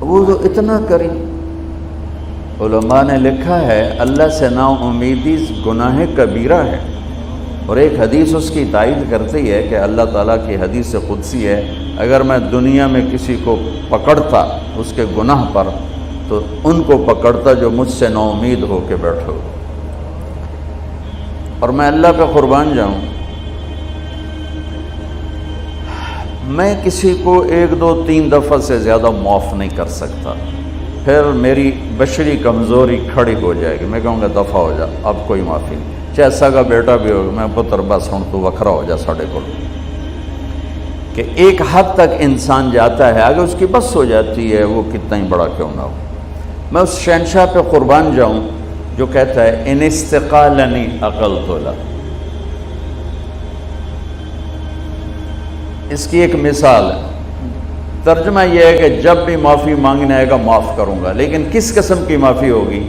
وہ تو اتنا کریں. علماء نے لکھا ہے اللہ سے نا امیدی گناہ کبیرہ ہے، اور ایک حدیث اس کی تائید کرتی ہے کہ اللہ تعالیٰ کی حدیث قدسی ہے، اگر میں دنیا میں کسی کو پکڑتا اس کے گناہ پر تو ان کو پکڑتا جو مجھ سے نا امید ہو کے بیٹھو. اور میں اللہ پہ قربان جاؤں، میں کسی کو 1 2 3 دفعہ سے زیادہ معاف نہیں کر سکتا، پھر میری بشری کمزوری کھڑی ہو جائے گی، میں کہوں گا دفع ہو جا، اب کوئی معافی نہیں، چاہے سگا بیٹا بھی ہوگا، میں پتر بس ہوں تو وکھرا ہو جا ساڑھے کو. کہ ایک حد تک انسان جاتا ہے، اگر اس کی بس ہو جاتی ہے وہ کتنا ہی بڑا کیوں نہ ہو. میں اس شہنشاہ پہ قربان جاؤں جو کہتا ہے ان استقالنی عقلت له. اس کی ایک مثال ہے، ترجمہ یہ ہے کہ جب بھی معافی مانگنے آئے گا معاف کروں گا، لیکن کس قسم کی معافی ہوگی؟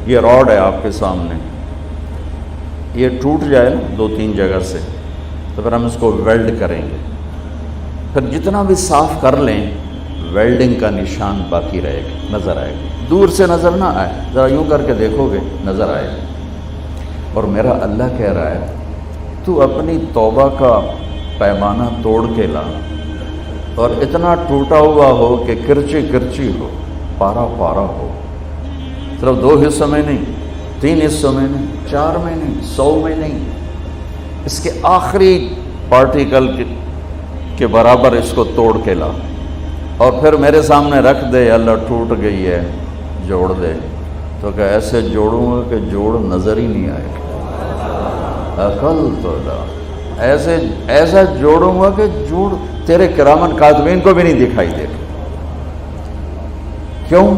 یہ راڈ ہے آپ کے سامنے، یہ ٹوٹ جائے 2 3 جگہ سے تو پھر ہم اس کو ویلڈ کریں گے، پھر جتنا بھی صاف کر لیں ویلڈنگ کا نشان باقی رہے گا، نظر آئے گا. دور سے نظر نہ آئے، ذرا یوں کر کے دیکھو گے نظر آئے گا. اور میرا اللہ کہہ رہا ہے تو اپنی توبہ کا پیمانہ توڑ کے لا، اور اتنا ٹوٹا ہوا ہو کہ کرچی کرچی ہو، پارا پارا ہو، صرف 2 حصوں میں نہیں، 3 حصوں میں نہیں، 4 میں نہیں، 100 میں نہیں، اس کے آخری پارٹیکل کے برابر اس کو توڑ کے لا، اور پھر میرے سامنے رکھ دے. اللہ ٹوٹ گئی ہے، جوڑ دے. تو کہ ایسے جوڑوں گا کہ جوڑ نظر ہی نہیں آئے گا. عقل تو لا، ایسا جوڑوں گا کہ جوڑ تیرے کرامن کاتبین کو بھی نہیں دکھائی دے گا. کیوں؟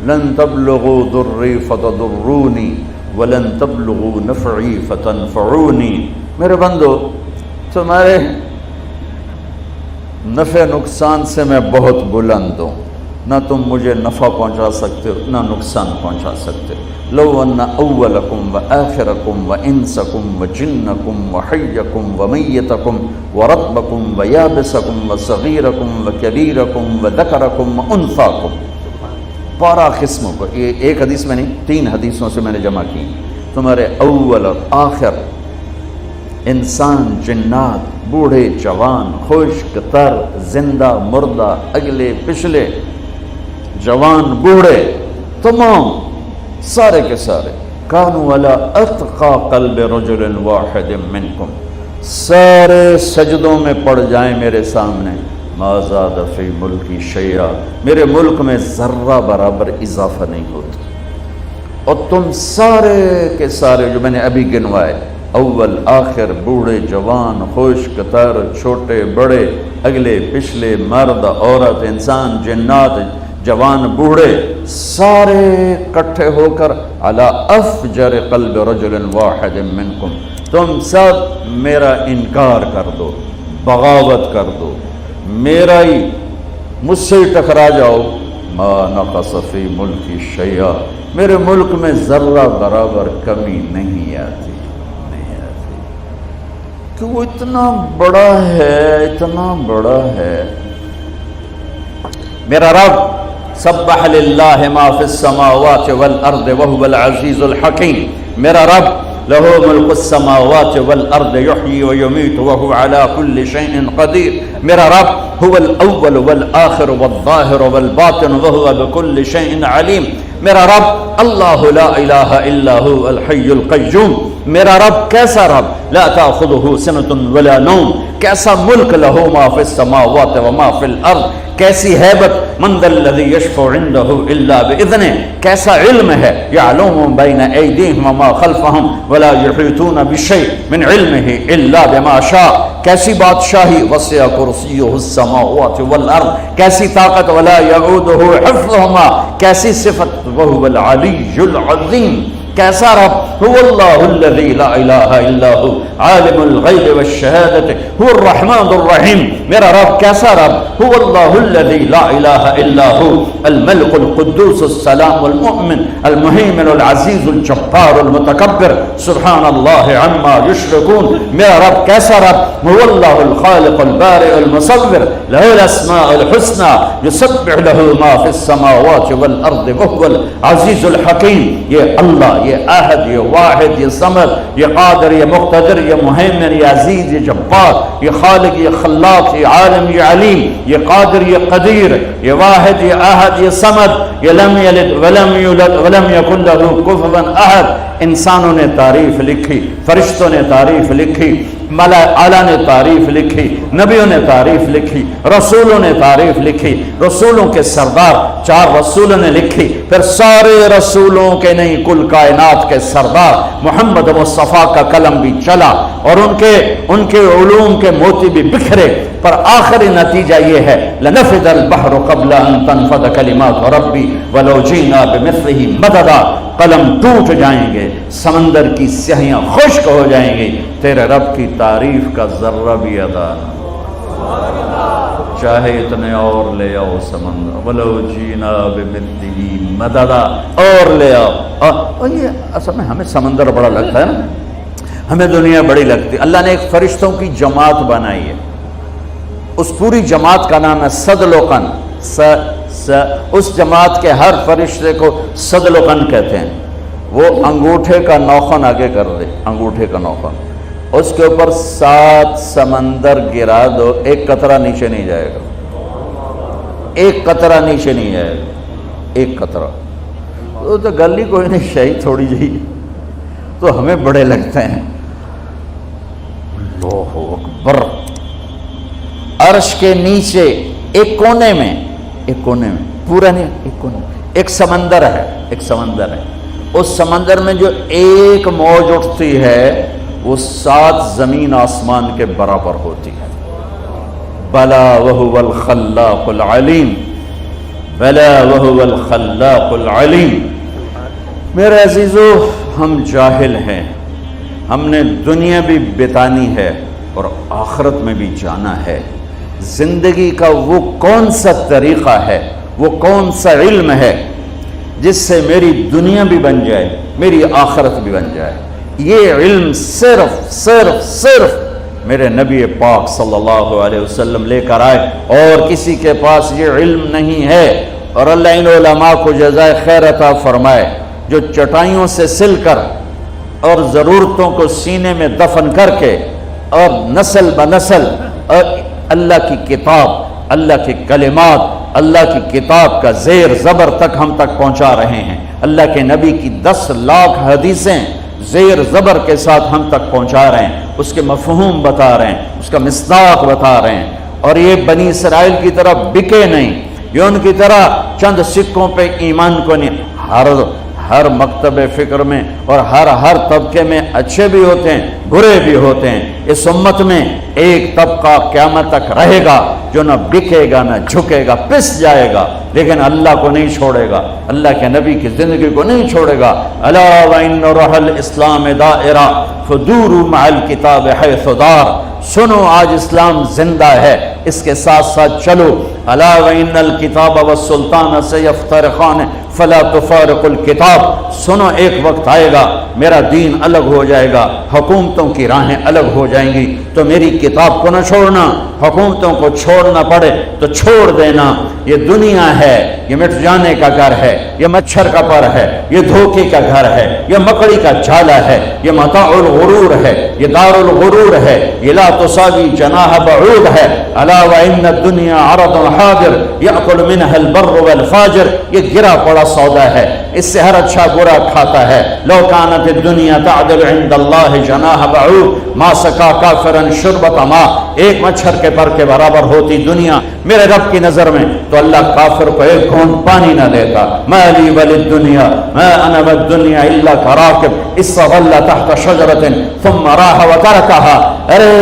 لن تبلغوا ضری فتضرونی ولن تبلغوا نفعی فتنفعونی. میرے بندو تمہارے نفع نقصان سے میں بہت بلند ہوں، نہ تم مجھے نفع پہنچا سکتے ہو نہ نقصان پہنچا سکتے. لو ان اولکم و آخرکم و انسکم و جنکم و حیکم و میتکم و رطبکم و یابسکم و صغیرکم و کبیرکم و ذکرکم و انثاکم، 12 قسموں کو، یہ ایک حدیث میں نہیں 3 حدیثوں سے میں نے جمع کی. تمہارے اول اور آخر، انسان، جنات، بوڑھے جوان، خشک تر، زندہ مردہ، اگلے پچھلے، جوان بوڑھے، تمام سارے کے سارے، کانوا علی اتقى قلب رجل واحد منکم، سارے سجدوں میں پڑ جائیں میرے سامنے. ما زاد فی ملکی شیئا، میرے ملک میں ذرہ برابر اضافہ نہیں ہوتا. اور تم سارے کے سارے جو میں نے ابھی گنوائے، اول آخر، بوڑھے جوان، خشک تر، چھوٹے بڑے، اگلے پچھلے، مرد عورت، انسان جنات، جوان بوڑھے، سارے کٹھے ہو کر علی افجر قلب رجل واحد منکم، تم سب میرا انکار کر دو، بغاوت کر دو، میرا ہی مجھ سے ٹکرا جاؤ. ما نقص فی ملکی شیئا، میرے ملک میں ذرہ برابر کمی نہیں آتی، کہ وہ اتنا بڑا ہے، اتنا بڑا ہے. میرا رب سبح للہ ما فی السماوات والارض وهو العزیز الحکیم، میرا رب لہ ملک السماوات والارض یحیی ویمیت وهو علی کل شیء قدیر، میرا رب هو الاول والآخر والظاہر والباطن وهو بكل شیء علیم، میرا رب اللہ لا الہ الا هو الحی القیوم، میرا رب کیسا رب، لا تأخذه سنة ولا نوم، کیسا ملک لہ ما فی السماوات وما فی الارض، کیسی ہیبت، من ذا الذی یشفع عنده الا باذنہ، کیسا علم ہے، یعلم بین ایدیہم وما خلفہم ولا یحیطون بشیء من علمہ الا بما شاء، کیسی بادشاہی، وسع کرسیہ السماوات والارض، کیسی طاقت، ولا یعودہ حفظہما، کیسی صفت، وہو العلی العظیم، کیسا رب؟ هو اللہ الذی لا الہ الا هو عالم الغیب والشہادۃ هو الرحمن الرحیم. میرا رب کیسا رب؟ هو اللہ الذی لا الہ الا هو الملک القدوس السلام المؤمن المہیمن العزیز الجبار المتکبر سبحان اللہ عما یشرکون. میرا رب کیسا رب؟ هو اللہ الخالق البارئ المصور له الاسماء الحسنى یسبح له ما فی السماوات والارض وهو العزیز الحکیم. یہ اللہ، یہ احد، یہ واحد، یہ صمد، یہ قادر، یہ مقتدر، یہ مہیمن، یہ عزیز، یہ جبار، یہ خالق، یہ خلاق، یہ عالم، یہ علیم، یہ قادر، یہ قدیر، یہ واحد، یہ احد، یہ صمد، یہ لم یلد ولم یولد ولم یکن لہ کفوا احد. انسانوں نے تعریف لکھی، فرشتوں نے تعریف لکھی، ملائکہ اعلیٰ نے تعریف لکھی، نبیوں نے تعریف لکھی، رسولوں نے تعریف لکھی، رسولوں کے سردار 4 رسولوں نے لکھی، پھر سارے رسولوں کے نہیں کل کائنات کے سردار محمد مصطفیٰ کا قلم بھی چلا اور ان کے علوم کے موتی بھی بکھرے، پر آخری نتیجہ یہ ہے لنفد البحر قبل ان تنفد کلمات ربی ولو جینا بمثلہ مددا. قلم ٹوٹ جائیں گے، سمندر کی سیاہیاں خشک ہو جائیں گی، تیرے رب کی تعریف کا ذرہ بھی ادا نہ، چاہے اتنے اور لے آؤ سمندر، ولو جینا بمثلہ مددا، اور لے آؤ. اور یہ اصل میں ہمیں سمندر بڑا لگتا ہے نا، ہمیں دنیا بڑی لگتی ہے. اللہ نے ایک فرشتوں کی جماعت بنائی ہے، اس پوری جماعت کا نام ہے صدلقن. اس جماعت کے ہر فرشتے کو صدلقن کہتے ہیں. وہ انگوٹھے کا نوخن آگے کر دے، انگوٹھے کا نوخن، اس کے اوپر 7 سمندر گرا دو، ایک قطرہ نیچے نہیں جائے گا، ایک قطرہ نیچے نہیں جائے گا، ایک قطرہ. تو گلی کوئی نہیں، شہید تھوڑی جی، تو ہمیں بڑے لگتے ہیں. اللہ اکبر. عرش کے نیچے ایک کونے میں پورا نہیں، ایک کونے میں ایک سمندر ہے، ایک سمندر ہے. اس سمندر میں جو ایک موج اٹھتی ہے وہ 7 زمین آسمان کے برابر ہوتی ہے. بلا وہو الخلاق العلیم، بلا وہو الخلاق العلیم. میرے عزیزو، ہم جاہل ہیں، ہم نے دنیا بھی بتانی ہے اور آخرت میں بھی جانا ہے. زندگی کا وہ کون سا طریقہ ہے، وہ کون سا علم ہے جس سے میری دنیا بھی بن جائے، میری آخرت بھی بن جائے. یہ علم صرف میرے نبی پاک صلی اللہ علیہ وسلم لے کر آئے، اور کسی کے پاس یہ علم نہیں ہے. اور اللہ ان علماء کو جزائے خیر عطا فرمائے جو چٹائیوں سے سل کر اور ضرورتوں کو سینے میں دفن کر کے اور نسل بنسل اور اللہ کی کتاب، اللہ کی کلمات، اللہ کی کتاب کا زیر زبر تک ہم تک پہنچا رہے ہیں. اللہ کے نبی کی 10 لاکھ حدیثیں زیر زبر کے ساتھ ہم تک پہنچا رہے ہیں، اس کے مفہوم بتا رہے ہیں، اس کا مصداق بتا رہے ہیں. اور یہ بنی اسرائیل کی طرح بکے نہیں، یہ ان کی طرح چند سکوں پہ ایمان کو نہیں. ہر مکتب فکر میں اور ہر طبقے میں اچھے بھی ہوتے ہیں، برے بھی ہوتے ہیں. اس امت میں ایک طبقہ قیامت تک رہے گا جو نہ بکے گا، نہ جھکے گا، پس جائے گا، لیکن اللہ کو نہیں چھوڑے گا، اللہ کے نبی کی زندگی کو نہیں چھوڑے گا. الا وان روح الاسلام دائرہ فدوروا مع الکتاب حیث دار. سنو، آج اسلام زندہ ہے، اس کے ساتھ ساتھ چلو. الا وان الکتاب والسلطان سیفترقان فلا تفارق الکتاب. سنو، ایک وقت آئے گا میرا دین الگ ہو جائے گا، حکومتوں کی راہیں الگ ہو جائیں گی، تو میری کتاب کو نہ چھوڑنا. حکومتوں کو چھوڑنا پڑے تو چھوڑ دینا. یہ دنیا ہے، یہ مٹ جانے کا گھر ہے، یہ مچھر کا پر ہے، یہ دھوکے کا گھر ہے، یہ مکڑی کا جالا ہے، یہ متاع الغرور ہے، یہ دار الغرور ہے، یہ لا تساوی جناح بعوض ہے. الا وان الدنیا عرض حاضر یاکل منها البر والفاجر. یہ گرا پڑا سودا ہے، اس سے ہر اچھا برا کھاتا ہے. لو كانت الدنيا تعدل عند الله جناح بعوض ما سقى كافرا شربة ماء. ایک مچھر کے پر کے برابر ہوتی دنیا میرے رب کی نظر میں تو اللہ کافر کو ایک گھونٹ پانی نہ دیتا. ما لي وللدنيا ما انا والدنيا الا كراكب استظل تحت شجرة ثم راح وتركها. ارے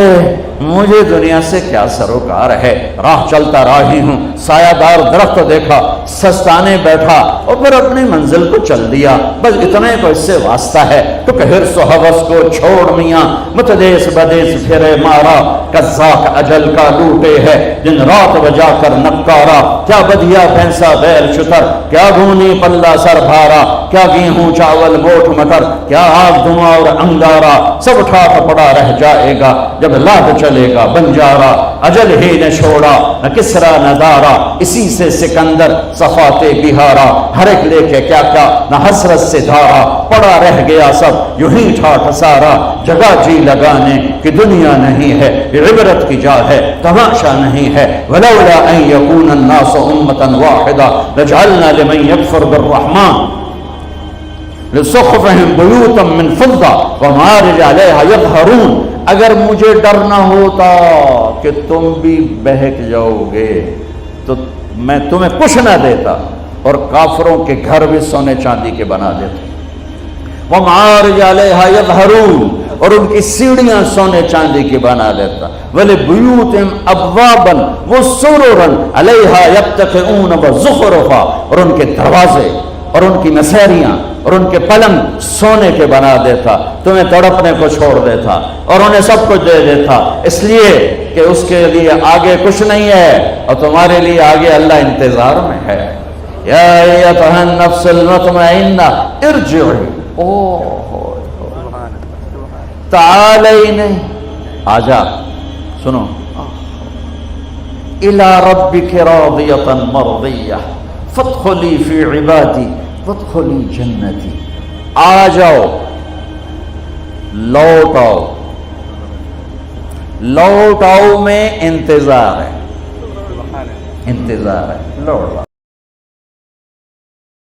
مجھے دنیا سے کیا سروکار ہے، راہ چلتا راہی ہوں، سایہ دار درخت دیکھا سستانے بیٹھا اور پھر اپنی منزل کو چل دیا، بس اتنے کو اس سے واسطہ ہے۔ تو کہ حرص و حوث کو چھوڑ میاں، متدیس بدیس پھرے مارا، قزاق اجل کا لوٹے ہے دن رات بجا کر نکارا، کیا بدیا بھینسا بیل شتر، کیا گھونی پلہ سر بھارا، کیا گیہوں چاول موٹ مٹر، کیا آگ دھواں اور انگارا، سب ٹھاٹ پڑا رہ جائے گا جب لاد چلے گا بنجارا، اجل ہی نے چھوڑا نہ کسرا نہ دارا، اسی سے سکندر صفات بہارا، ہر ایک لے کے کیا کیا نہ حسرت سے دھارا، پڑا رہ گیا سب یوں ہی ٹھاٹ سارا، جگہ جی لگانے کی دنیا نہیں ہے، یہ عبرت کی جا ہے تماشا نہیں ہے۔ ولولا ان یکون الناس امة واحدة لجعلنا لمن یکفر بالرحمن لسقفهم بیوتا من فضة ومعارج علیہا یظہرون، اگر مجھے ڈر نہ ہوتا کہ تم بھی بہک جاؤ گے تو میں تمہیں کچھ نہ دیتا اور کافروں کے گھر بھی سونے چاندی کے بنا دیتا، ومعارج علیہا یظہرون، اور ان کی سیڑھیاں سونے چاندی کی بنا دیتا، وَلِبُيُوتِهِمْ أَبْوَابًا وَسُرُرًا عَلَيْهَا يَتَّكِئُونَ وَزُخْرُفًا، اور ان کے دروازے اور ان کی نسیریاں اور ان کے پلنگ سونے کے بنا دیتا، تمہیں تڑپنے کو چھوڑ دیتا اور انہیں سب کچھ دے دیتا، اس لیے کہ اس کے لیے آگے کچھ نہیں ہے اور تمہارے لیے آگے اللہ انتظار میں ہے۔ یا ایتھا النفس المطمئنہ ارجعی، تعالین، آجا، سنو، الی ربک راضیۃ مرضیہ فادخلی فی عبادی وادخلی جنتی، آ جاؤ، لوٹ آؤ، لوٹ آؤ میں انتظار ہے، انتظار ہے، لوٹ آؤ۔